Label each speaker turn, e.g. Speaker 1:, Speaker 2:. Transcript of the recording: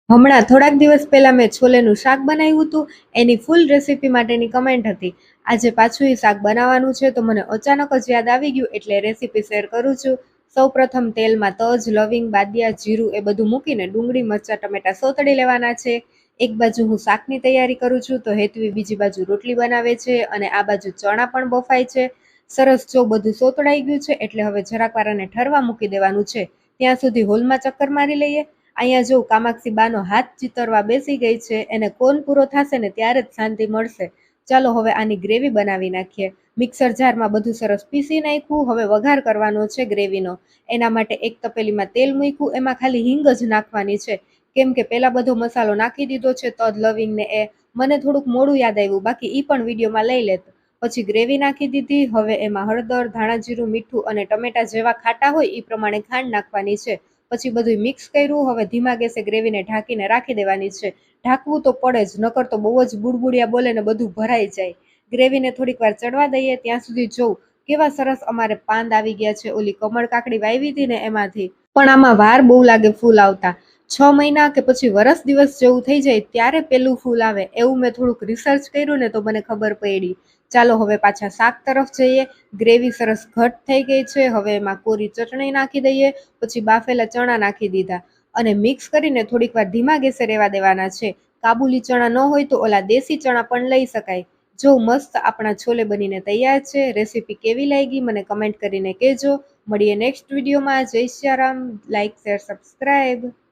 Speaker 1: હમણાં થોડાક દિવસ પહેલા મેં છોલેનું શાક બનાવ્યું હતું. એની ફૂલ રેસીપી માટેની કમેન્ટ હતી. આજે પાછું એ શાક બનાવવાનું છે તો મને અચાનક જ યાદ આવી ગયું એટલે રેસીપી શેર કરું છું. સૌપ્રથમ તેલમાં તજ, લવિંગ, બાદિયા, જીરું એ બધું મૂકીને ડુંગળી, મરચાં, ટમેટા સોતળી લેવાના છે. એક બાજુ હું શાકની તૈયારી કરું છું તો હેતવી બીજી બાજુ રોટલી બનાવે છે અને આ બાજુ ચણા પણ બફાય છે. સરસ, જો બધું સોતળાઈ ગયું છે એટલે હવે જરાક વાર આને ઠરવા મૂકી દેવાનું છે. ત્યાં સુધી હોલમાં ચક્કર મારી લઈએ. અહીંયા જો કામાક્ષી બાનો હાથ ચિતરવા બેસી ગઈ છે. એને કોન પૂરો થશે ને ત્યારે જ શાંતિ મળશે. ચાલો હવે આની ગ્રેવી બનાવી નાખીએ. મિક્સર જારમાં બધું સરસ પીસી નાખ્યું. હવે વઘાર કરવાનો છે ગ્રેવીનો. એના માટે એક તપેલીમાં તેલ મૂક્યું. એમાં ખાલી હિંગ જ નાખવાની છે, કેમ કે પેલા બધો મસાલો નાખી દીધો છે, તજ, લવિંગ ને એ. મને થોડુંક મોડું યાદ આવ્યું, બાકી ઈ પણ વિડીયોમાં લઈ લેત. પછી ગ્રેવી નાખી દીધી. હવે એમાં હળદર, ધાણા જીરું, મીઠું અને ટમેટા જેવા ખાટા હોય એ પ્રમાણે ખાંડ નાખવાની છે. પછી બધું મિક્સ કર્યું. હવે ધીમા ગેસે ગ્રેવીને ઢાંકીને રાખી દેવાની છે. ઢાંકવું તો પડે જ, નકર તો બહુ જ બુડબુડિયા બોલે ને બધું ભરાઈ જાય. ગ્રેવીને થોડીક વાર ચડવા દઈએ. ત્યાં સુધી જોઉં કેવા સરસ અમારે પાંદ આવી ગયા છે. ઓલી કમળ કાકડી વાવી હતી ને એમાંથી. પણ આમાં વાર બહુ લાગે ફૂલ આવતા. 6 મહિના કે પછી વરસ દિવસ જેવું થઈ જાય ત્યારે પેલું ફૂલ આવે, એવું મેં થોડુંક રિસર્ચ કર્યું ને તો મને ખબર પડી. ચાલો હવે પાછા શાક તરફ જઈએ. ગ્રેવી સરસ ઘટ થઈ ગઈ છે. હવે એમાં કોરી ચટણી નાખી દઈએ. પછી બાફેલા ચણા નાખી દીધા અને મિક્સ કરીને થોડીક વાર ધીમા ગેસે રહેવા દેવાના છે. કાબુલી ચણા ન હોય તો ઓલા દેશી ચણા પણ લઈ શકાય. જો મસ્ત આપણા છોલે બનીને તૈયાર છે. રેસીપી કેવી લાગી મને કમેન્ટ કરીને કહેજો. મળીએ નેક્સ્ટ વિડીયોમાં. જય Shri Ram. Like, share, subscribe.